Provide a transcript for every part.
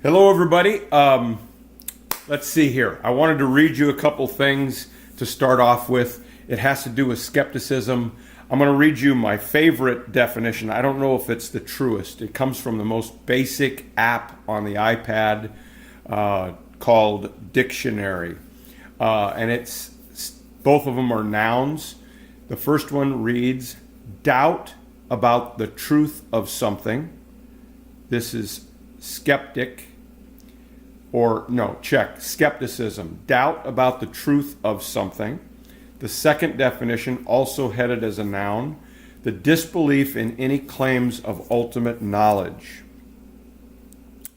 Hello, everybody. Let's see here. I wanted to read you a couple things to start off with. It has to do with skepticism. I'm going to read you my favorite definition. I don't know if it's the truest. It comes from the most basic app on the iPad called Dictionary. And it's both of them are nouns. The first one reads, doubt about the truth of something. This is skeptic. Or no, check, skepticism, doubt about the truth of something. The second definition, also headed as a noun, the disbelief in any claims of ultimate knowledge.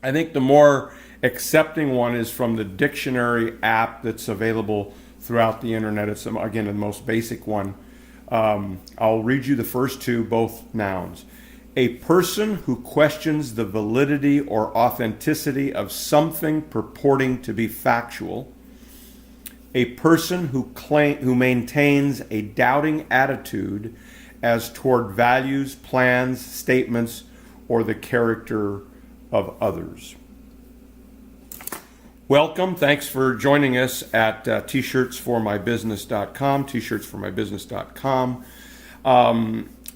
I think the more accepting one is from the dictionary app that's available throughout the internet. It's, again, the most basic one. I'll read you the first two, both nouns. A person who questions the validity or authenticity of something purporting to be factual. A person who maintains a doubting attitude as toward values, plans, statements, or the character of others. Welcome. Thanks for joining us at t-shirtsformybusiness.com, t-shirtsformybusiness.com.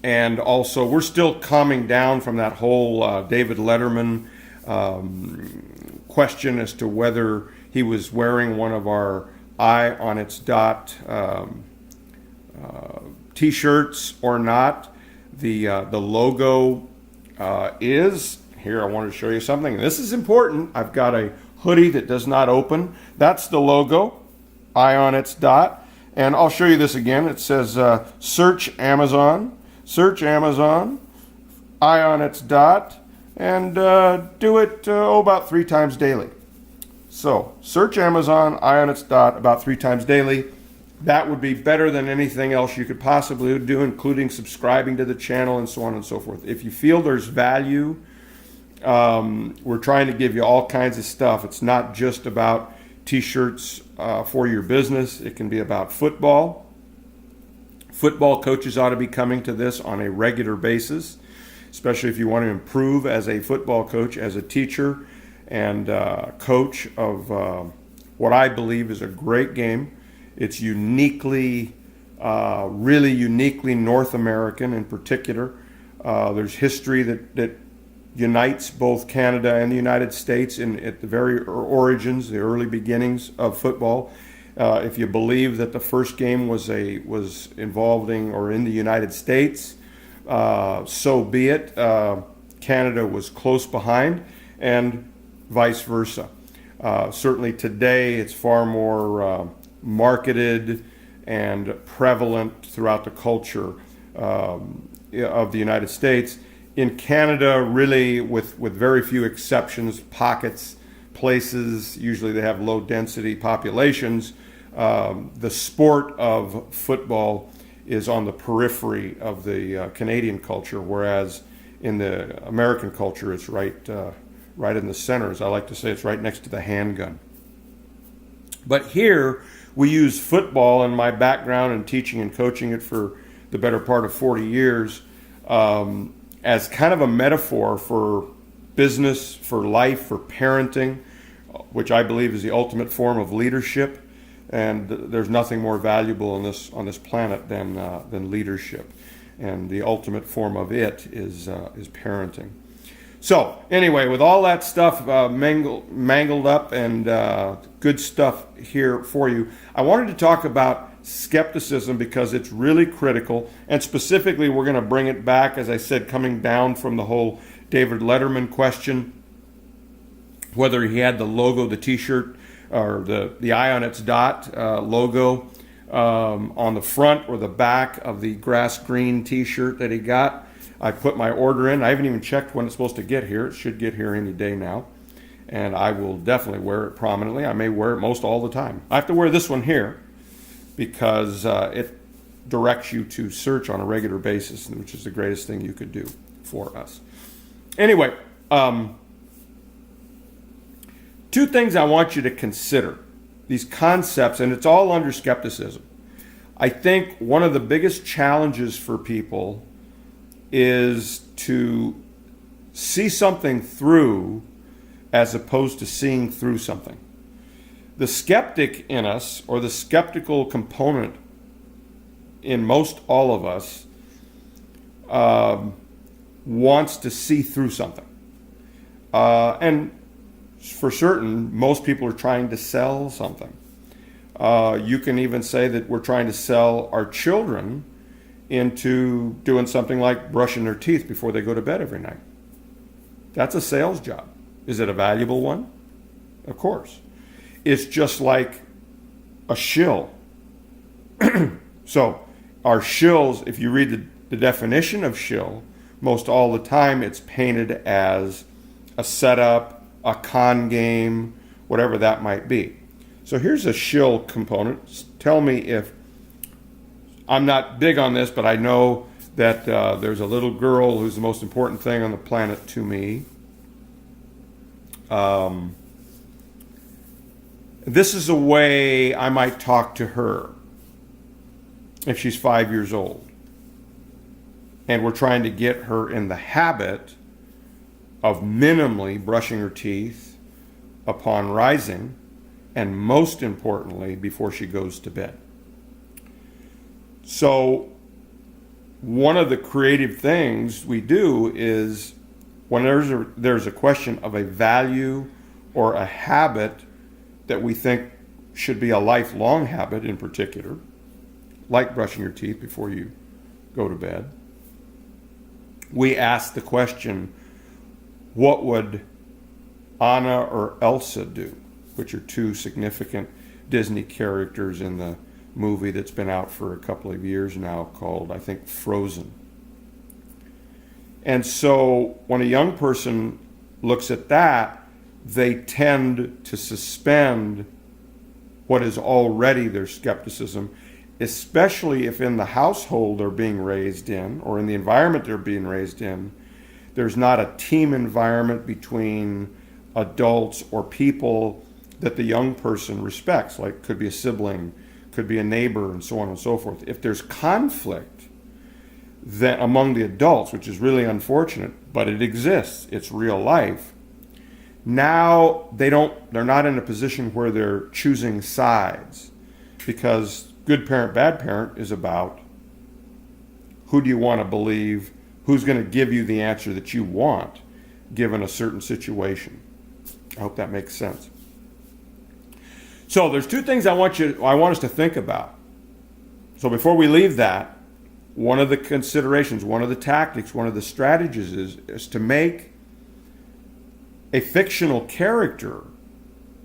And also, we're still calming down from that whole David Letterman question as to whether he was wearing one of our eye on its dot t-shirts or not. The logo is here. I wanted to show you something. This is important. I've got a hoodie that does not open. That's the logo, eye on its dot. And I'll show you this again. It says search Amazon. Search Amazon, eye on its dot, and do it about 3 times daily. So, search Amazon, eye on its dot, about 3 times daily. That would be better than anything else you could possibly do, including subscribing to the channel and so on and so forth. If you feel there's value, we're trying to give you all kinds of stuff. It's not just about t-shirts for your business. It can be about football. Football coaches ought to be coming to this on a regular basis, especially if you want to improve as a football coach, as a teacher and coach of what I believe is a great game. It's uniquely, really uniquely North American in particular. There's history that unites both Canada and the United States at the very origins, the early beginnings of football. If you believe that the first game was involving or in the United States, so be it. Canada was close behind, and vice versa. Certainly today, it's far more marketed and prevalent throughout the culture of the United States. In Canada, really, with very few exceptions, pockets, places, usually they have low density populations. The sport of football is on the periphery of the Canadian culture, whereas in the American culture, it's right in the center. As I like to say, it's right next to the handgun. But here, we use football, and my background in teaching and coaching it for the better part of 40 years, as kind of a metaphor for business, for life, for parenting, which I believe is the ultimate form of leadership. And there's nothing more valuable on this planet than leadership, and the ultimate form of it is parenting. So anyway, with all that stuff mangled up and good stuff here for you, I wanted to talk about skepticism because it's really critical, and specifically we're going to bring it back, as I said, coming down from the whole David Letterman question, whether he had the logo, the t-shirt, or the eye on its dot logo on the front or the back of the grass green t-shirt that he got. I put my order in. I haven't even checked when it's supposed to get here. It should get here any day now. And I will definitely wear it prominently. I may wear it most all the time. I have to wear this one here because it directs you to search on a regular basis, which is the greatest thing you could do for us. Anyway, two things I want you to consider. These concepts, and it's all under skepticism. I think one of the biggest challenges for people is to see something through as opposed to seeing through something. The skeptic in us, or the skeptical component in most all of us, wants to see through something. And for certain, most people are trying to sell something. You can even say that we're trying to sell our children into doing something like brushing their teeth before they go to bed every night. That's a sales job. Is it a valuable one? Of course. It's just like a shill. So our shills, if you read the definition of shill, most all the time it's painted as a setup, a con game, whatever that might be. So here's a shill component. Tell me if, I'm not big on this, but I know that there's a little girl who's the most important thing on the planet to me. This is a way I might talk to her if she's 5 years old. And we're trying to get her in the habit of minimally brushing her teeth upon rising, and most importantly, before she goes to bed. So one of the creative things we do is when there's a question of a value or a habit that we think should be a lifelong habit in particular, like brushing your teeth before you go to bed, we ask the question, what would Anna or Elsa do? Which are two significant Disney characters in the movie that's been out for a couple of years now called, I think, Frozen. And so when a young person looks at that, they tend to suspend what is already their skepticism, especially if in the household they're being raised in, or in the environment they're being raised in, there's not a team environment between adults or people that the young person respects, like could be a sibling, could be a neighbor, and so on and so forth. If there's conflict that among the adults, which is really unfortunate, but it exists, it's real life, now they're not in a position where they're choosing sides, because good parent, bad parent is about who do you want to believe, who's going to give you the answer that you want given a certain situation. I hope that makes sense. So there's two things I want us to think about. So before we leave that, one of the considerations, one of the tactics, one of the strategies is to make a fictional character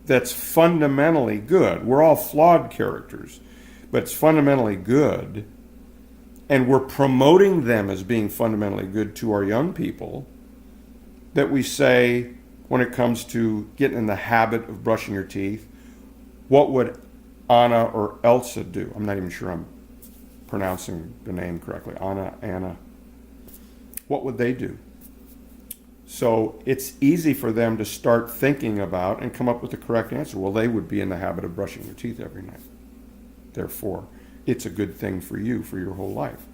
that's fundamentally good. We're all flawed characters, but it's fundamentally good, and we're promoting them as being fundamentally good to our young people, that we say, when it comes to getting in the habit of brushing your teeth, what would Anna or Elsa do? I'm not even sure I'm pronouncing the name correctly. Anna. What would they do? So it's easy for them to start thinking about and come up with the correct answer. Well, they would be in the habit of brushing their teeth every night. Therefore, it's a good thing for you for your whole life.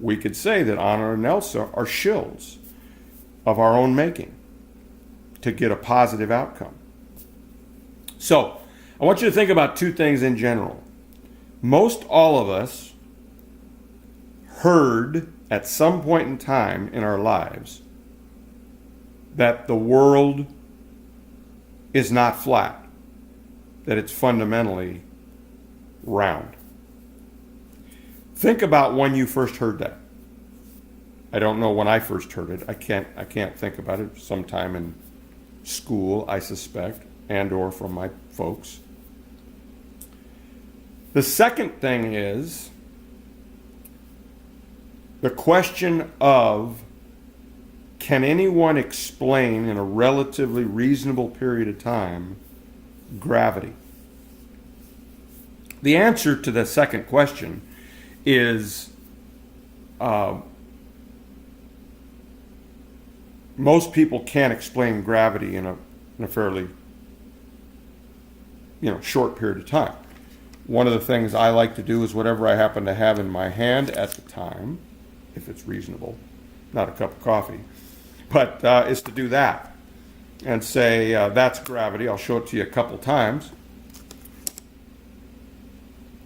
We could say that Anna and Elsa are shills of our own making to get a positive outcome. So, I want you to think about two things in general. Most all of us heard at some point in time in our lives that the world is not flat, that it's fundamentally round. Think about when you first heard that. I don't know when I first heard it. I can't think about it. Sometime in school, I suspect, and or from my folks. The second thing is the question of, can anyone explain in a relatively reasonable period of time gravity? The answer to the second question is most people can't explain gravity in a fairly short period of time. One of the things I like to do is whatever I happen to have in my hand at the time, if it's reasonable, not a cup of coffee, but is to do that. and say, that's gravity. I'll show it to you a couple times.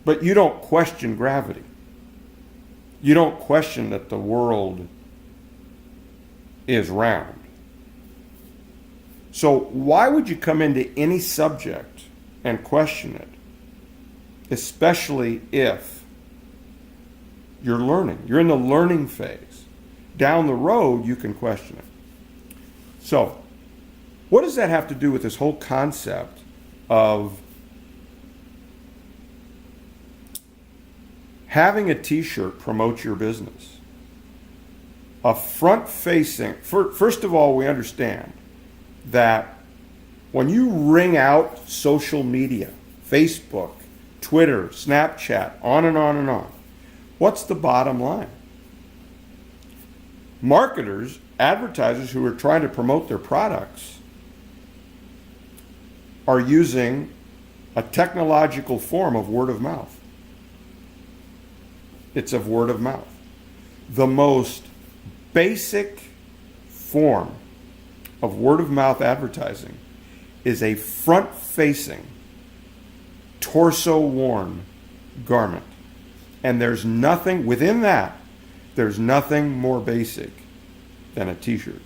But you don't question gravity. You don't question that the world is round. So why would you come into any subject and question it? Especially if you're learning. You're in the learning phase. Down the road, you can question it. So, what does that have to do with this whole concept of having a t-shirt promote your business? A front-facing, first of all, we understand that when you ring out social media, Facebook, Twitter, Snapchat, on and on and on, what's the bottom line? Marketers, advertisers who are trying to promote their products are using a technological form of word of mouth. It's of word of mouth. The most basic form of word of mouth advertising is a front-facing, torso-worn garment. And there's nothing within that, there's nothing more basic than a t-shirt.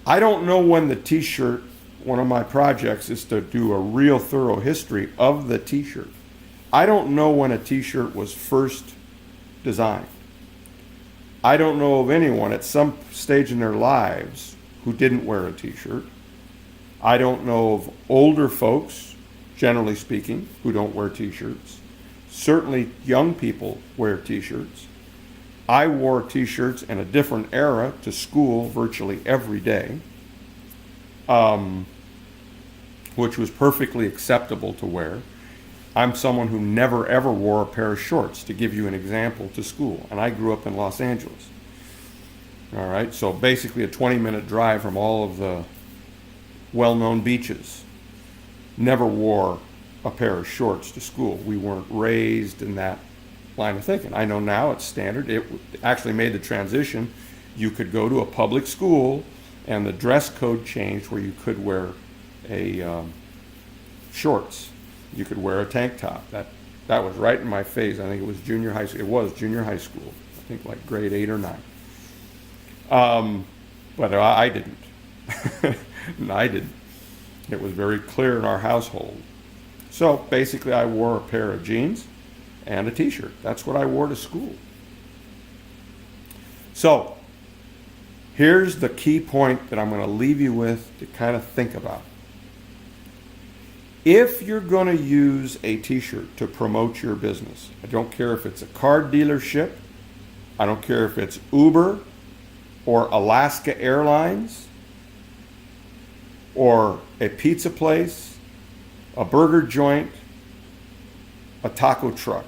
I don't know when the t-shirt, one of my projects is to do a real thorough history of the t-shirt. I don't know when a t-shirt was first designed. I don't know of anyone at some stage in their lives who didn't wear a t-shirt. I don't know of older folks, generally speaking, who don't wear t-shirts. Certainly young people wear t-shirts. I wore t-shirts in a different era to school virtually every day, which was perfectly acceptable to wear. I'm someone who never ever wore a pair of shorts, to give you an example, to school. And I grew up in Los Angeles. All right, so basically a 20-minute drive from all of the well-known beaches. Never wore a pair of shorts to school. We weren't raised in that line of thinking. I know now it's standard. It actually made the transition. You could go to a public school and the dress code changed where you could wear a shorts. You could wear a tank top. That was right in my face. I think it was junior high school. It was junior high school. I think like grade 8 or 9. But I didn't. And I didn't. It was very clear in our household. So basically I wore a pair of jeans and a t-shirt. That's what I wore to school. So here's the key point that I'm going to leave you with to kind of think about. If you're going to use a t-shirt to promote your business, I don't care if it's a car dealership, I don't care if it's Uber or Alaska Airlines or a pizza place, a burger joint, a taco truck.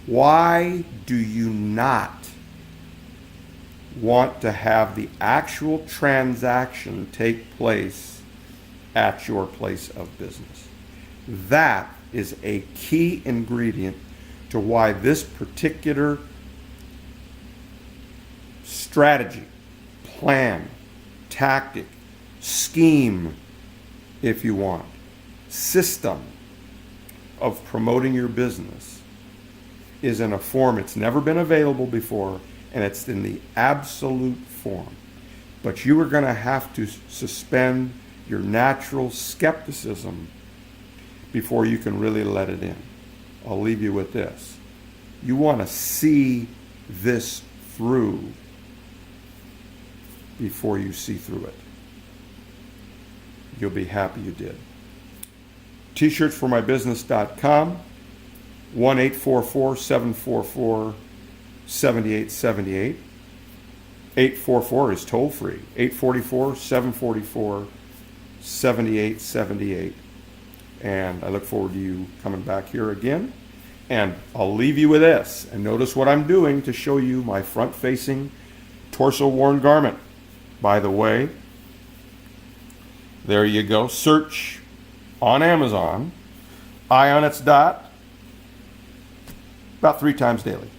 Why do you not want to have the actual transaction take place at your place of business? That is a key ingredient to why this particular strategy, plan, tactic, scheme, if you want, system of promoting your business is in a form it's never been available before, and it's in the absolute form. But you are going to have to suspend your natural skepticism before you can really let it in. I'll leave you with this. You want to see this through before you see through it. You'll be happy you did. T-shirtsformybusiness.com, 1-844-744-7878. 844 is toll free. 844-744-7878. And I look forward to you coming back here again. And I'll leave you with this. And notice what I'm doing to show you my front-facing, torso-worn garment. By the way, there you go. Search on Amazon, Eye on Its Dot, about 3 times daily.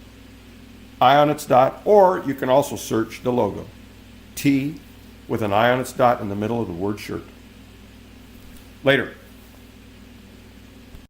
Eye on Its Dot, or you can also search the logo, T with an I on its dot in the middle of the word shirt. Later.